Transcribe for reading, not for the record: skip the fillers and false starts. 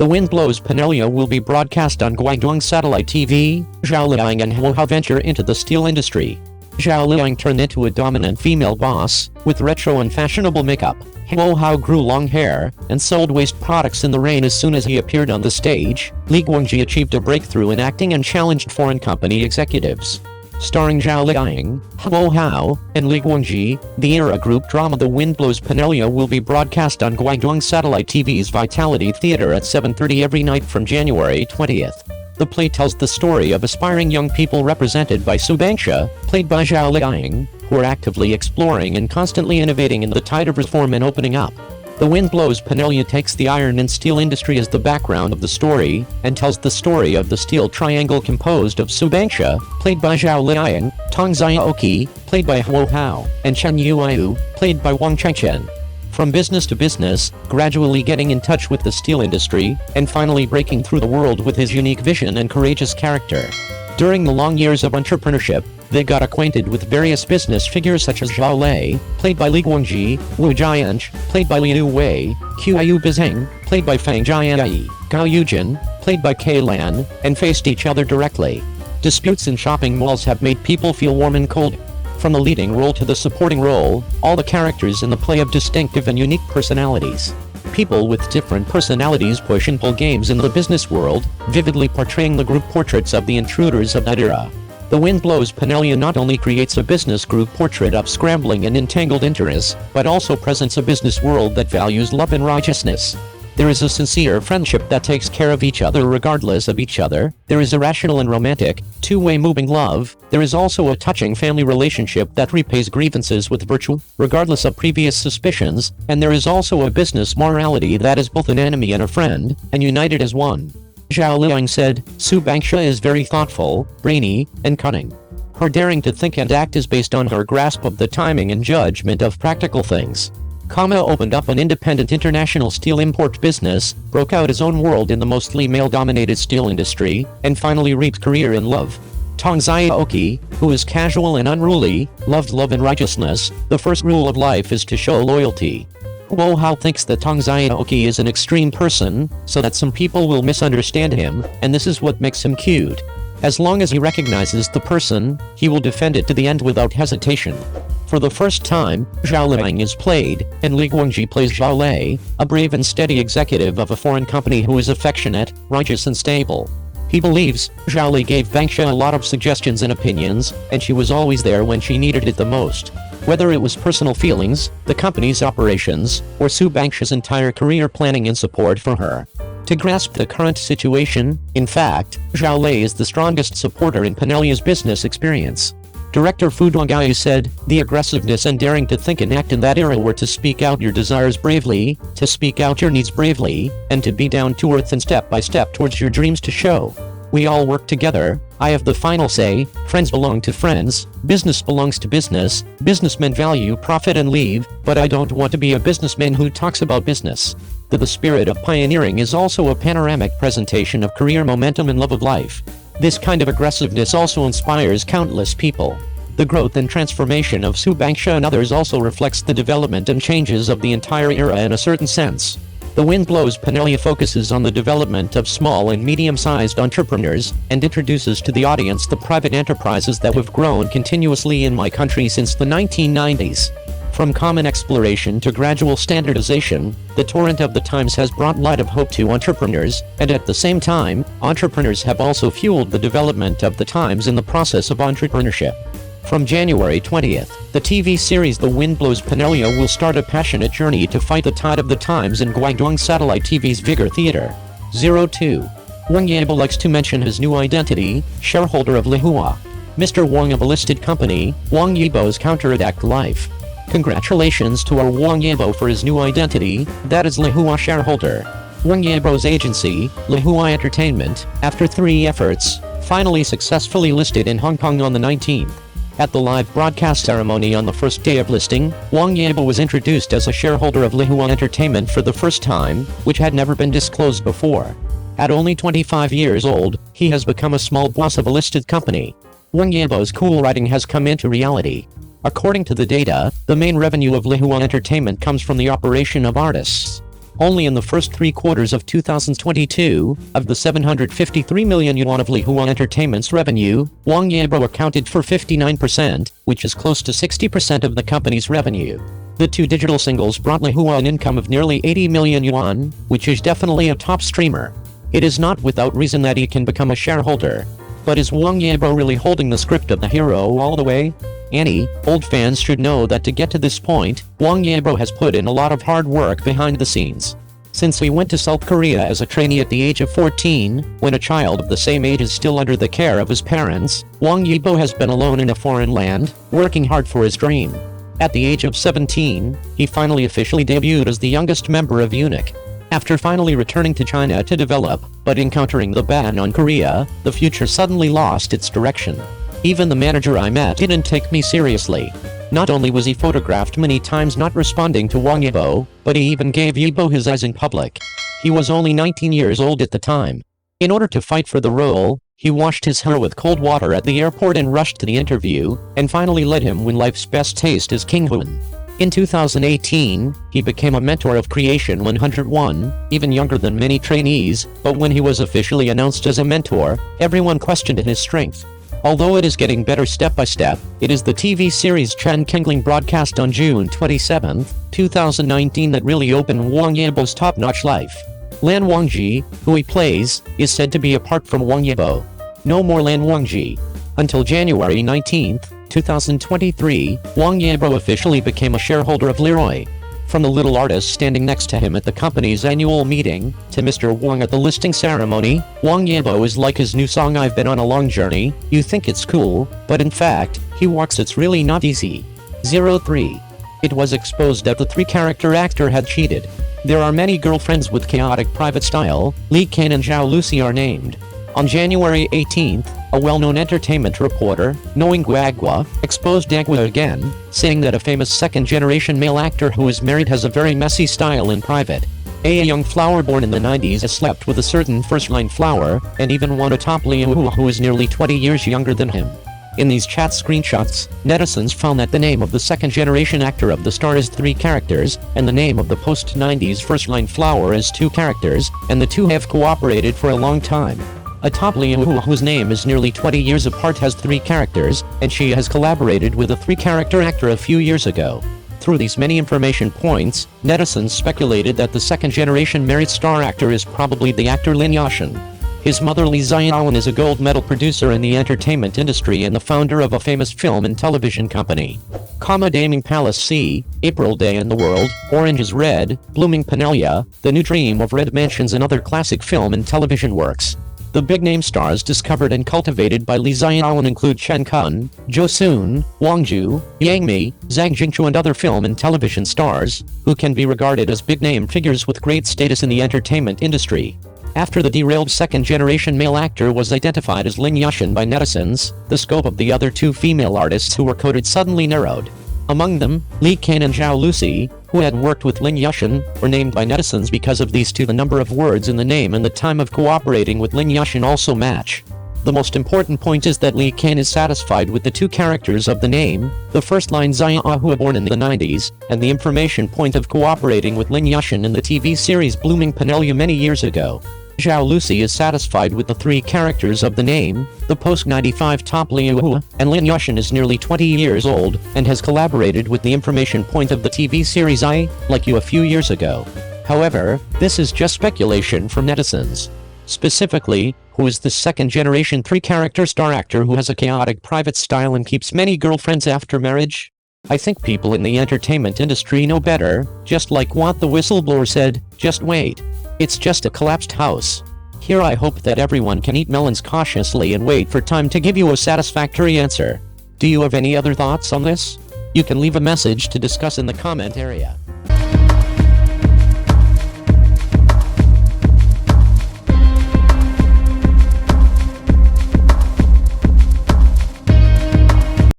The Wind Blows Pinellia will be broadcast on Guangdong Satellite TV. Zhao Liying and Lehua venture into the steel industry. Zhao Liying turned into a dominant female boss, with retro and fashionable makeup. Lehua grew long hair, and sold waste products in the rain as soon as he appeared on the stage. Li Guangji achieved a breakthrough in acting and challenged foreign company executives. Starring Zhao Liying, Lehua, and Li Guangji, the era group drama The Wind Blows Pinellia will be broadcast on Guangdong Satellite TV's Vitality Theater at 7:30 every night from January 20th. The play tells the story of aspiring young people represented by Su Bangsha, played by Zhao Liying, who are actively exploring and constantly innovating in the tide of reform and opening up. The Wind Blows Pinellia takes the iron and steel industry as the background of the story, and tells the story of the steel triangle composed of Su Bangsha, played by Zhao Liying, Tong Xiaoqi, played by Lehua, and Chen Yuyu, played by Wang Chengchen. From business to business, gradually getting in touch with the steel industry, and finally breaking through the world with his unique vision and courageous character. During the long years of entrepreneurship, they got acquainted with various business figures such as Zhao Lei, played by Li Guangji, Wu Jianch, played by Liu Wei, Qiu Bizeng, played by Fang Jianyi, Gao Yujin, played by Kai Lan, and faced each other directly. Disputes in shopping malls have made people feel warm and cold. From the leading role to the supporting role, all the characters in the play have distinctive and unique personalities. People with different personalities push and pull games in the business world, vividly portraying the group portraits of the intruders of that era. The Wind Blows Pinellia not only creates a business group portrait of scrambling and entangled interests, but also presents a business world that values love and righteousness. There is a sincere friendship that takes care of each other regardless of each other. There is irrational and romantic, two-way moving love. There is also a touching family relationship that repays grievances with virtue, regardless of previous suspicions. And there is also a business morality that is both an enemy and a friend, and united as one. Zhao Liying said, Su Bangsha is very thoughtful, brainy, and cunning. Her daring to think and act is based on her grasp of the timing and judgment of practical things. Opened up an independent international steel import business, broke out his own world in the mostly male-dominated steel industry, and finally reaped career in love. Tong Xiaoqi, who is casual and unruly, loved love and righteousness. The first rule of life is to show loyalty. Lehua thinks that Tong Xiaoqi is an extreme person, so that some people will misunderstand him, and this is what makes him cute. As long as he recognizes the person, he will defend it to the end without hesitation. For the first time, Zhao Liying is played, and Li Guangji plays Zhao Lei, a brave and steady executive of a foreign company who is affectionate, righteous and stable. He believes Zhao Lei gave Bangsha a lot of suggestions and opinions, and she was always there when she needed it the most. Whether it was personal feelings, the company's operations, or Su Bangsha's entire career planning and support for her. To grasp the current situation, in fact, Zhao Lei is the strongest supporter in Pinellia's business experience. Director Fu Dongyue said, the aggressiveness and daring to think and act in that era were to speak out your desires bravely, to speak out your needs bravely, and to be down to earth and step by step towards your dreams to show. We all work together, I have the final say, friends belong to friends, business belongs to business, businessmen value profit and leave, but I don't want to be a businessman who talks about business. The spirit of pioneering is also a panoramic presentation of career momentum and love of life. This kind of aggressiveness also inspires countless people. The growth and transformation of Su Bangsha and others also reflects the development and changes of the entire era in a certain sense. The Wind Blows Pinellia focuses on the development of small and medium-sized entrepreneurs, and introduces to the audience the private enterprises that have grown continuously in my country since the 1990s. From common exploration to gradual standardization, the torrent of the times has brought light of hope to entrepreneurs, and at the same time, entrepreneurs have also fueled the development of the times in the process of entrepreneurship. From January 20th, the TV series The Wind Blows Pinellia will start a passionate journey to fight the tide of the times in Guangdong Satellite TV's Vigor Theater. 02. Wang Yibo likes to mention his new identity, shareholder of Lehua. Mr. Wang of a listed company, Wang Yibo's counterattack life. Congratulations to our Wang Yibo for his new identity, that is Lehua shareholder. Wang Yibo's agency, Lehua Entertainment, after 3 efforts, finally successfully listed in Hong Kong on the 19th. At the live broadcast ceremony on the first day of listing, Wang Yibo was introduced as a shareholder of Lehua Entertainment for the first time, which had never been disclosed before. At only 25 years old, he has become a small boss of a listed company. Wang Yibo's cool writing has come into reality. According to the data, the main revenue of Lehua Entertainment comes from the operation of artists. Only in the first 3 quarters of 2022, of the 753 million yuan of Lehua Entertainment's revenue, Wang Yibo accounted for 59%, which is close to 60% of the company's revenue. The 2 digital singles brought Lehua an income of nearly 80 million yuan, which is definitely a top streamer. It is not without reason that he can become a shareholder. But is Wang Yibo really holding the script of the hero all the way? Any old fans should know that to get to this point, Wang Yibo has put in a lot of hard work behind the scenes. Since he went to South Korea as a trainee at the age of 14, when a child of the same age is still under the care of his parents, Wang Yibo has been alone in a foreign land, working hard for his dream. At the age of 17, he finally officially debuted as the youngest member of UNIC. After finally returning to China to develop, but encountering the ban on Korea, the future suddenly lost its direction. Even the manager I met didn't take me seriously. Not only was he photographed many times not responding to Wang Yibo, but he even gave Yibo his eyes in public. He was only 19 years old at the time. In order to fight for the role, he washed his hair with cold water at the airport and rushed to the interview, and finally let him win life's best taste as King Hun. In 2018, he became a mentor of Creation 101, even younger than many trainees, but when he was officially announced as a mentor, everyone questioned his strength. Although it is getting better step by step, it is the TV series Chen Kengling broadcast on June 27, 2019 that really opened Wang Yibo's top-notch life. Lan Wangji, who he plays, is said to be apart from Wang Yibo. No more Lan Wangji. Until January 19, 2023, Wang Yibo officially became a shareholder of Leroy. From the little artist standing next to him at the company's annual meeting, to Mr. Wang at the listing ceremony, Wang Yibo is like his new song I've been on a long journey, you think it's cool, but in fact, he walks it's really not easy. 03. It was exposed that the 3-character actor had cheated. There are many girlfriends with chaotic private style, Li Kan and Zhao Lucy are named. On January 18th, a well-known entertainment reporter, knowing Guagua, exposed Dagua again, saying that a famous second-generation male actor who is married has a very messy style in private. A young flower born in the 90s has slept with a certain first-line flower, and even won a top Liying who is nearly 20 years younger than him. In these chat screenshots, netizens found that the name of the second-generation actor of the star is 3 characters, and the name of the post-90s first-line flower is 2 characters, and the two have cooperated for a long time. A top Lehua whose name is nearly 20 years apart has 3 characters, and she has collaborated with a 3-character actor a few years ago. Through these many information points, netizens speculated that the second-generation married star actor is probably the actor Lin Yashin. His mother Li Ziaowen is a gold medal producer in the entertainment industry and the founder of a famous film and television company. Daming Palace C, April Day in the World, Orange is Red, Blooming Pinellia, The New Dream of Red Mansions and other classic film and television works. The big-name stars discovered and cultivated by Li Ziaowen include Chen Kun, Zhou Sun, Wang Zhu, Yang Mi, Zhang Jingchu and other film and television stars, who can be regarded as big-name figures with great status in the entertainment industry. After the derailed second-generation male actor was identified as Lin Yashin by netizens, the scope of the other 2 female artists who were quoted suddenly narrowed. Among them, Li Kan and Zhao Lucy, who had worked with Lin Yashin, were named by netizens because of these 2. The number of words in the name and the time of cooperating with Lin Yashin also match. The most important point is that Li Kan is satisfied with the 2 characters of the name, the first line Zia Ahua born in the 90s, and the information point of cooperating with Lin Yashin in the TV series Blooming Pinellia many years ago. Zhao Lucy is satisfied with the 3 characters of the name, the post-95 top Lehua, and Lin Yashin is nearly 20 years old, and has collaborated with the information point of the TV series I Like You a few years ago. However, this is just speculation from netizens. Specifically, who is the second-generation 3-character star actor who has a chaotic private style and keeps many girlfriends after marriage? I think people in the entertainment industry know better, just like what the whistleblower said, just wait. It's just a collapsed house. Here I hope that everyone can eat melons cautiously and wait for time to give you a satisfactory answer. Do you have any other thoughts on this? You can leave a message to discuss in the comment area.